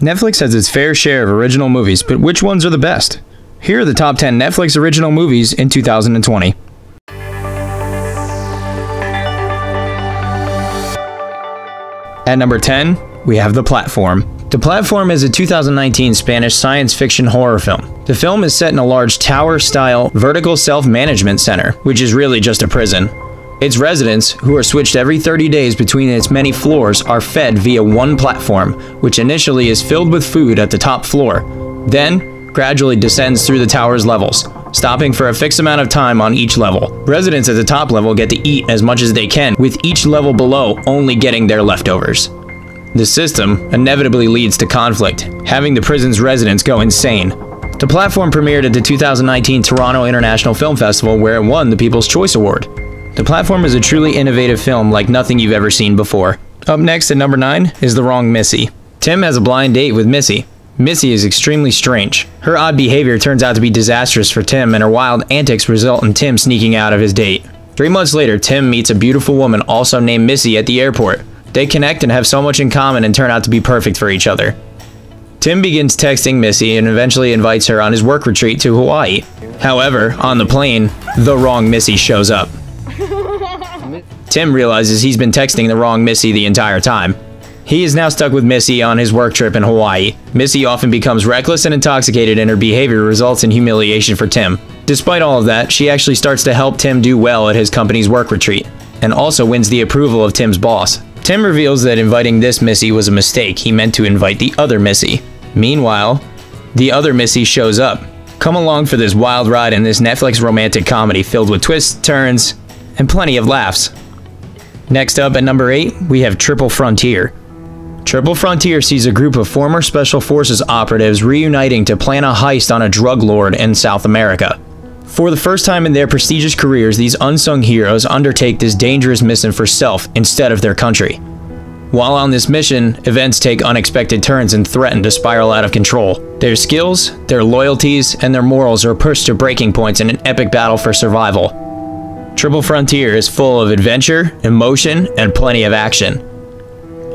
Netflix has its fair share of original movies, but which ones are the best? Here are the top 10 Netflix original movies in 2020. At number 10, we have The Platform. The Platform is a 2019 Spanish science fiction horror film. The film is set in a large tower-style vertical self-management center, which is really just a prison. Its residents, who are switched every 30 days between its many floors, are fed via one platform, which initially is filled with food at the top floor, then gradually descends through the tower's levels, stopping for a fixed amount of time on each level. Residents at the top level get to eat as much as they can, with each level below only getting their leftovers. The system inevitably leads to conflict, having the prison's residents go insane. The Platform premiered at the 2019 Toronto International Film Festival, where it won the People's Choice Award. The Platform is a truly innovative film like nothing you've ever seen before. Up next at number 9 is The Wrong Missy. Tim has a blind date with Missy. Missy is extremely strange. Her odd behavior turns out to be disastrous for Tim, and her wild antics result in Tim sneaking out of his date. 3 months later, Tim meets a beautiful woman also named Missy at the airport. They connect and have so much in common and turn out to be perfect for each other. Tim begins texting Missy and eventually invites her on his work retreat to Hawaii. However, on the plane, the wrong Missy shows up. Tim realizes he's been texting the wrong Missy the entire time. He is now stuck with Missy on his work trip in Hawaii. Missy often becomes reckless and intoxicated, and her behavior results in humiliation for Tim. Despite all of that, she actually starts to help Tim do well at his company's work retreat, and also wins the approval of Tim's boss. Tim reveals that inviting this Missy was a mistake. He meant to invite the other Missy. Meanwhile, the other Missy shows up. Come along for this wild ride in this Netflix romantic comedy filled with twists, turns, and plenty of laughs. Next up at number 8, we have Triple Frontier. Triple Frontier sees a group of former Special Forces operatives reuniting to plan a heist on a drug lord in South America. For the first time in their prestigious careers, these unsung heroes undertake this dangerous mission for self instead of their country. While on this mission, events take unexpected turns and threaten to spiral out of control. Their skills, their loyalties, and their morals are pushed to breaking points in an epic battle for survival. Triple Frontier is full of adventure, emotion, and plenty of action.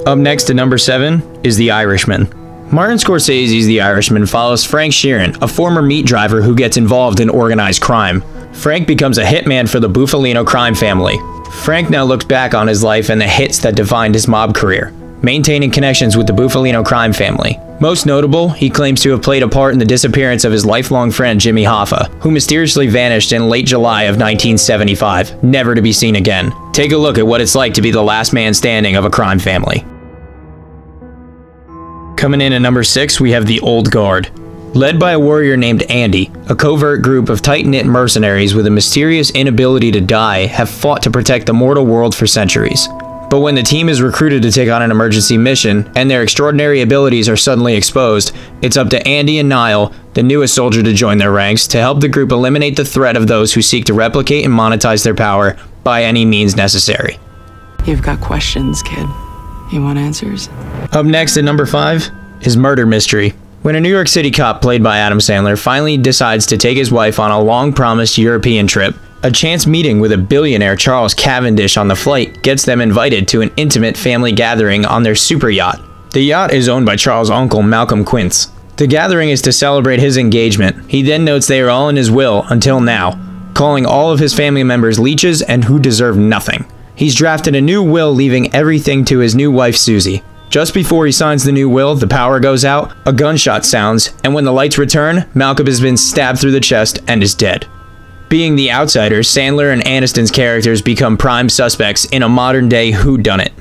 Up next at number 7 is The Irishman. Martin Scorsese's The Irishman follows Frank Sheeran, a former meat driver who gets involved in organized crime. Frank becomes a hitman for the Bufalino crime family. Frank now looks back on his life and the hits that defined his mob career, maintaining connections with the Bufalino crime family. Most notable, he claims to have played a part in the disappearance of his lifelong friend Jimmy Hoffa, who mysteriously vanished in late July of 1975, never to be seen again. Take a look at what it's like to be the last man standing of a crime family. Coming in at number 6, we have The Old Guard. Led by a warrior named Andy, a covert group of tight-knit mercenaries with a mysterious inability to die have fought to protect the mortal world for centuries. But when the team is recruited to take on an emergency mission, and their extraordinary abilities are suddenly exposed, it's up to Andy and Niall, the newest soldier to join their ranks, to help the group eliminate the threat of those who seek to replicate and monetize their power by any means necessary. You've got questions, kid. You want answers? Up next at number 5 is Murder Mystery. When a New York City cop played by Adam Sandler finally decides to take his wife on a long-promised European trip, a chance meeting with a billionaire Charles Cavendish on the flight gets them invited to an intimate family gathering on their super yacht. The yacht is owned by Charles' uncle Malcolm Quince. The gathering is to celebrate his engagement. He then notes they are all in his will until now, calling all of his family members leeches and who deserve nothing. He's drafted a new will leaving everything to his new wife Susie. Just before he signs the new will, the power goes out, a gunshot sounds, and when the lights return, Malcolm has been stabbed through the chest and is dead. Being the outsiders, Sandler and Aniston's characters become prime suspects in a modern-day whodunit.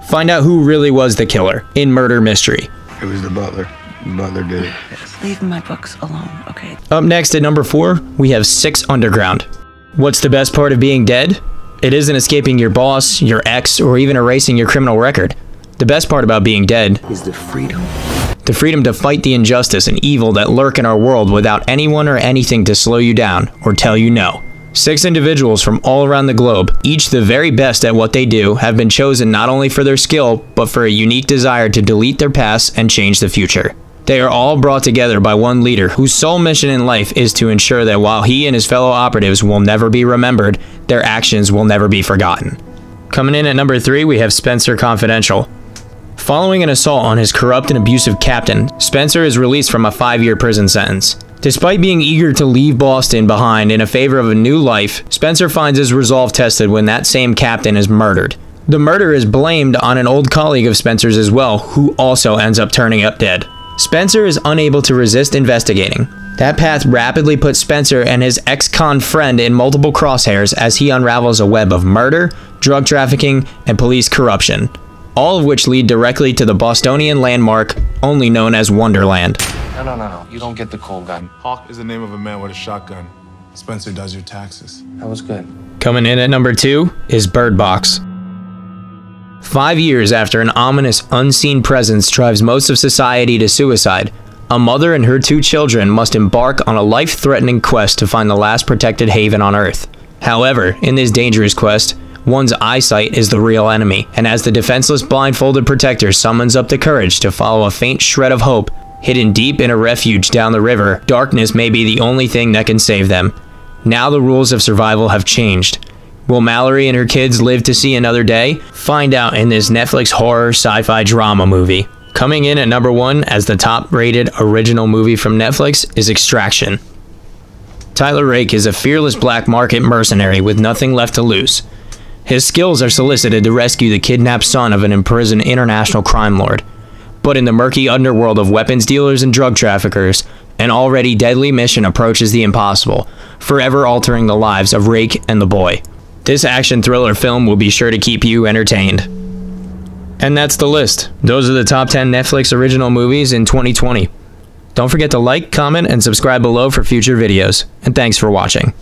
Find out who really was the killer in Murder Mystery. It was the butler. The butler did it. Leave my books alone, okay? Up next at number 4, we have 6 Underground. What's the best part of being dead? It isn't escaping your boss, your ex, or even erasing your criminal record. The best part about being dead is the freedom. The freedom to fight the injustice and evil that lurk in our world without anyone or anything to slow you down or tell you no. 6 individuals from all around the globe, each the very best at what they do, have been chosen not only for their skill, but for a unique desire to delete their past and change the future. They are all brought together by one leader whose sole mission in life is to ensure that while he and his fellow operatives will never be remembered, their actions will never be forgotten. Coming in at number 3, we have Spencer Confidential. Following an assault on his corrupt and abusive captain, Spencer is released from a 5-year prison sentence. Despite being eager to leave Boston behind in favor of a new life, Spencer finds his resolve tested when that same captain is murdered. The murder is blamed on an old colleague of Spencer's as well, who also ends up turning up dead. Spencer is unable to resist investigating. That path rapidly puts Spencer and his ex-con friend in multiple crosshairs as he unravels a web of murder, drug trafficking, and police corruption, all of which lead directly to the Bostonian landmark only known as Wonderland. No. You don't get the cold gun. Hawk is the name of a man with a shotgun. Spencer does your taxes. That was good. Coming in at number 2 is Bird Box. 5 years after an ominous, unseen presence drives most of society to suicide, a mother and her 2 children must embark on a life-threatening quest to find the last protected haven on Earth. However, in this dangerous quest, one's eyesight is the real enemy, and as the defenseless blindfolded protector summons up the courage to follow a faint shred of hope, hidden deep in a refuge down the river, darkness may be the only thing that can save them. Now the rules of survival have changed. Will Mallory and her kids live to see another day? Find out in this Netflix horror sci-fi drama movie. Coming in at number 1 as the top-rated original movie from Netflix is Extraction. Tyler Rake is a fearless black market mercenary with nothing left to lose. His skills are solicited to rescue the kidnapped son of an imprisoned international crime lord. But in the murky underworld of weapons dealers and drug traffickers, an already deadly mission approaches the impossible, forever altering the lives of Rake and the boy. This action thriller film will be sure to keep you entertained. And that's the list. Those are the top 10 Netflix original movies in 2020. Don't forget to like, comment, and subscribe below for future videos. And thanks for watching.